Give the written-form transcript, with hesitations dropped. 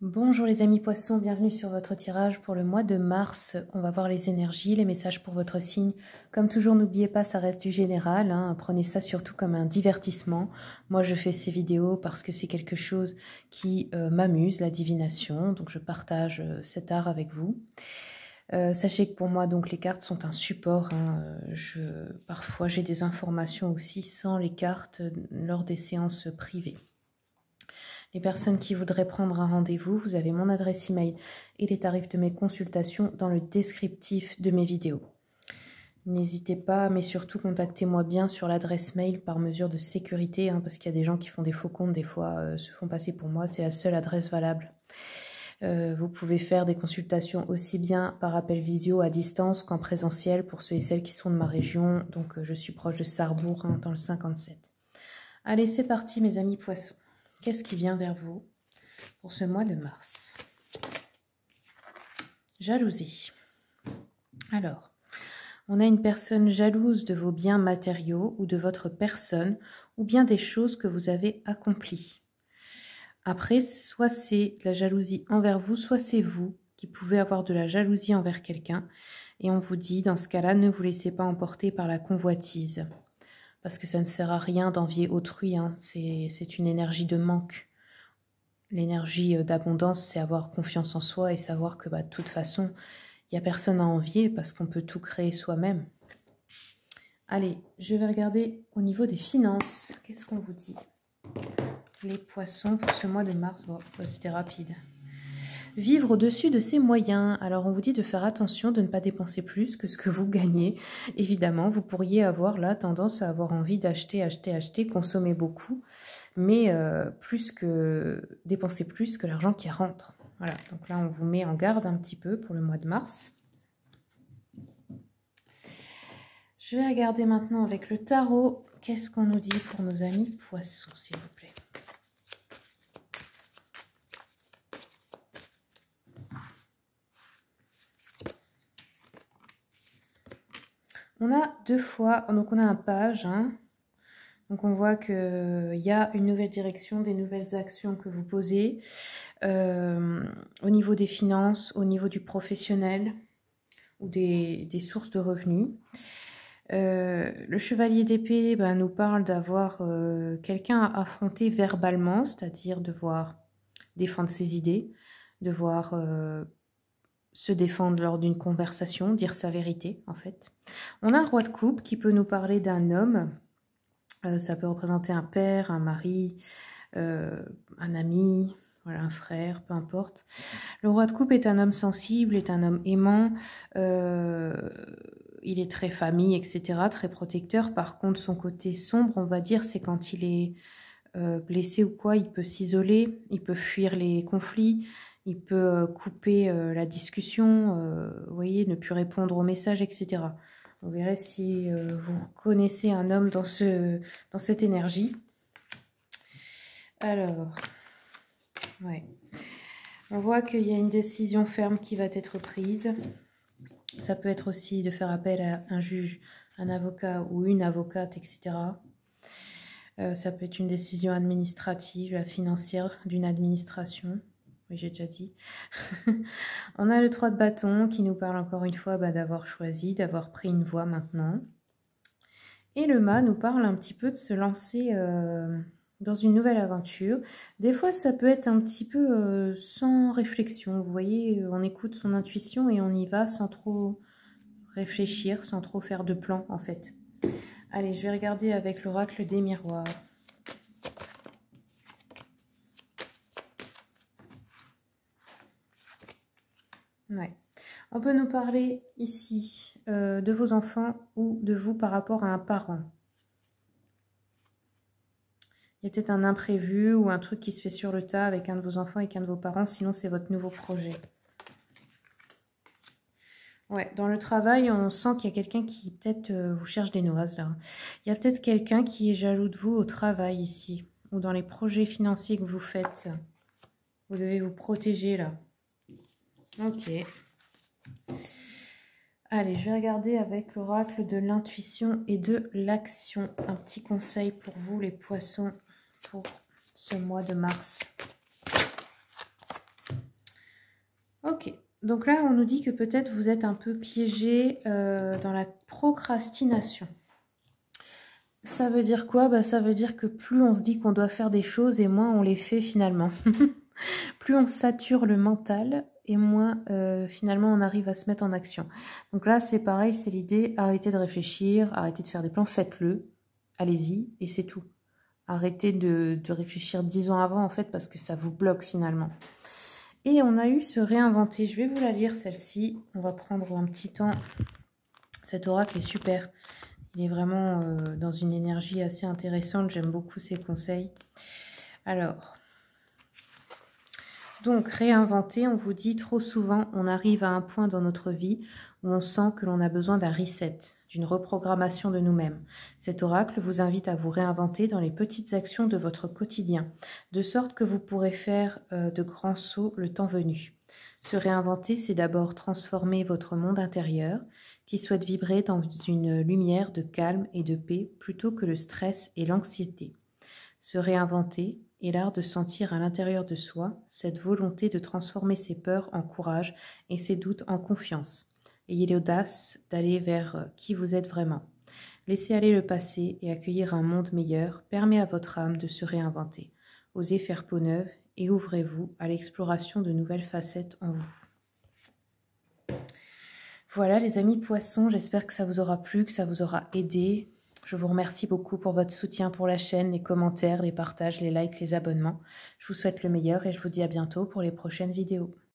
Bonjour les amis poissons, bienvenue sur votre tirage pour le mois de mars. On va voir les énergies, les messages pour votre signe. Comme toujours, n'oubliez pas, ça reste du général, hein. Prenez ça surtout comme un divertissement. Moi, je fais ces vidéos parce que c'est quelque chose qui m'amuse, la divination. Donc, je partage cet art avec vous. Sachez que pour moi, donc, les cartes sont un support, hein. Parfois, j'ai des informations aussi sans les cartes lors des séances privées. Les personnes qui voudraient prendre un rendez-vous, vous avez mon adresse email et les tarifs de mes consultations dans le descriptif de mes vidéos. N'hésitez pas, mais surtout contactez-moi bien sur l'adresse mail par mesure de sécurité, hein, parce qu'il y a des gens qui font des faux comptes, des fois se font passer pour moi, c'est la seule adresse valable. Vous pouvez faire des consultations aussi bien par appel visio à distance qu'en présentiel pour ceux et celles qui sont de ma région. Donc je suis proche de Sarrebourg, hein, dans le 57. Allez, c'est parti mes amis poissons. Qu'est-ce qui vient vers vous pour ce mois de mars? Jalousie. Alors, on a une personne jalouse de vos biens matériaux ou de votre personne ou bien des choses que vous avez accomplies. Après, soit c'est de la jalousie envers vous, soit c'est vous qui pouvez avoir de la jalousie envers quelqu'un. Et on vous dit, dans ce cas-là, ne vous laissez pas emporter par la convoitise. Parce que ça ne sert à rien d'envier autrui, hein. C'est une énergie de manque. L'énergie d'abondance, c'est avoir confiance en soi et savoir que de toute façon, il n'y a personne à envier parce qu'on peut tout créer soi-même. Allez, je vais regarder au niveau des finances. Qu'est-ce qu'on vous dit? Les poissons pour ce mois de mars. Bon, c'était rapide. Vivre au-dessus de ses moyens. Alors, on vous dit de faire attention, de ne pas dépenser plus que ce que vous gagnez. Évidemment, vous pourriez avoir là tendance à avoir envie d'acheter, acheter, consommer beaucoup, mais dépenser plus que l'argent qui rentre. Voilà, donc là, on vous met en garde un petit peu pour le mois de mars. Je vais regarder maintenant avec le tarot. Qu'est-ce qu'on nous dit pour nos amis poissons, s'il vous plaît? On a deux fois, donc on a un page, hein. Donc on voit qu'il y a une nouvelle direction, des nouvelles actions que vous posez au niveau des finances, au niveau du professionnel ou des sources de revenus. Le chevalier d'épée nous parle d'avoir quelqu'un à affronter verbalement, c'est-à-dire devoir défendre ses idées, devoir se défendre lors d'une conversation, dire sa vérité en fait. On a un roi de coupe qui peut nous parler d'un homme. Ça peut représenter un père, un mari, un ami, voilà, un frère, peu importe. Le roi de coupe est un homme sensible, est un homme aimant, il est très famille, etc., très protecteur. Par contre, son côté sombre, on va dire, c'est quand il est blessé ou quoi, il peut s'isoler, il peut fuir les conflits, il peut couper la discussion, vous voyez, ne plus répondre aux messages, etc. Vous verrez si vous connaissez un homme dans cette énergie. Alors, ouais. On voit qu'il y a une décision ferme qui va être prise. Ça peut être aussi de faire appel à un juge, un avocat ou une avocate, etc. Ça peut être une décision administrative, financière d'une administration. Oui, j'ai déjà dit. On a le 3 de bâton qui nous parle encore une fois d'avoir choisi, d'avoir pris une voie maintenant. Et le mât nous parle un petit peu de se lancer dans une nouvelle aventure. Des fois, ça peut être un petit peu sans réflexion. Vous voyez, on écoute son intuition et on y va sans trop réfléchir, sans trop faire de plan en fait. Allez, je vais regarder avec l'oracle des miroirs. Ouais. On peut nous parler ici de vos enfants ou de vous par rapport à un parent. Il y a peut-être un imprévu ou un truc qui se fait sur le tas avec un de vos enfants et qu'un de vos parents, sinon c'est votre nouveau projet. Ouais, dans le travail, on sent qu'il y a quelqu'un qui peut-être vous cherche des noises là. Il y a peut-être quelqu'un qui est jaloux de vous au travail ici, ou dans les projets financiers que vous faites. Vous devez vous protéger là. Ok. Allez, je vais regarder avec l'oracle de l'intuition et de l'action. Un petit conseil pour vous les poissons pour ce mois de mars. Donc là, on nous dit que peut-être vous êtes un peu piégé dans la procrastination. Ça veut dire quoi? Bah, ça veut dire que plus on se dit qu'on doit faire des choses et moins on les fait finalement. Plus on sature le mental et moins finalement on arrive à se mettre en action. Donc là, c'est pareil, c'est l'idée, arrêtez de réfléchir, arrêtez de faire des plans, faites-le, allez-y et c'est tout. Arrêtez de réfléchir 10 ans avant en fait parce que ça vous bloque finalement. Et on a eu se réinventer, je vais vous la lire celle-ci, on va prendre un petit temps. Cet oracle est super. Il est vraiment dans une énergie assez intéressante. J'aime beaucoup ses conseils. Alors, donc réinventer, on vous dit trop souvent, on arrive à un point dans notre vie où on sent que l'on a besoin d'un reset, d'une reprogrammation de nous-mêmes. Cet oracle vous invite à vous réinventer dans les petites actions de votre quotidien, de sorte que vous pourrez faire de grands sauts le temps venu. Se réinventer, c'est d'abord transformer votre monde intérieur, qui souhaite vibrer dans une lumière de calme et de paix plutôt que le stress et l'anxiété. Se réinventer est l'art de sentir à l'intérieur de soi cette volonté de transformer ses peurs en courage et ses doutes en confiance. Ayez l'audace d'aller vers qui vous êtes vraiment. Laissez aller le passé et accueillir un monde meilleur permet à votre âme de se réinventer. Osez faire peau neuve et ouvrez-vous à l'exploration de nouvelles facettes en vous. Voilà les amis poissons, j'espère que ça vous aura plu, que ça vous aura aidé. Je vous remercie beaucoup pour votre soutien pour la chaîne, les commentaires, les partages, les likes, les abonnements. Je vous souhaite le meilleur et je vous dis à bientôt pour les prochaines vidéos.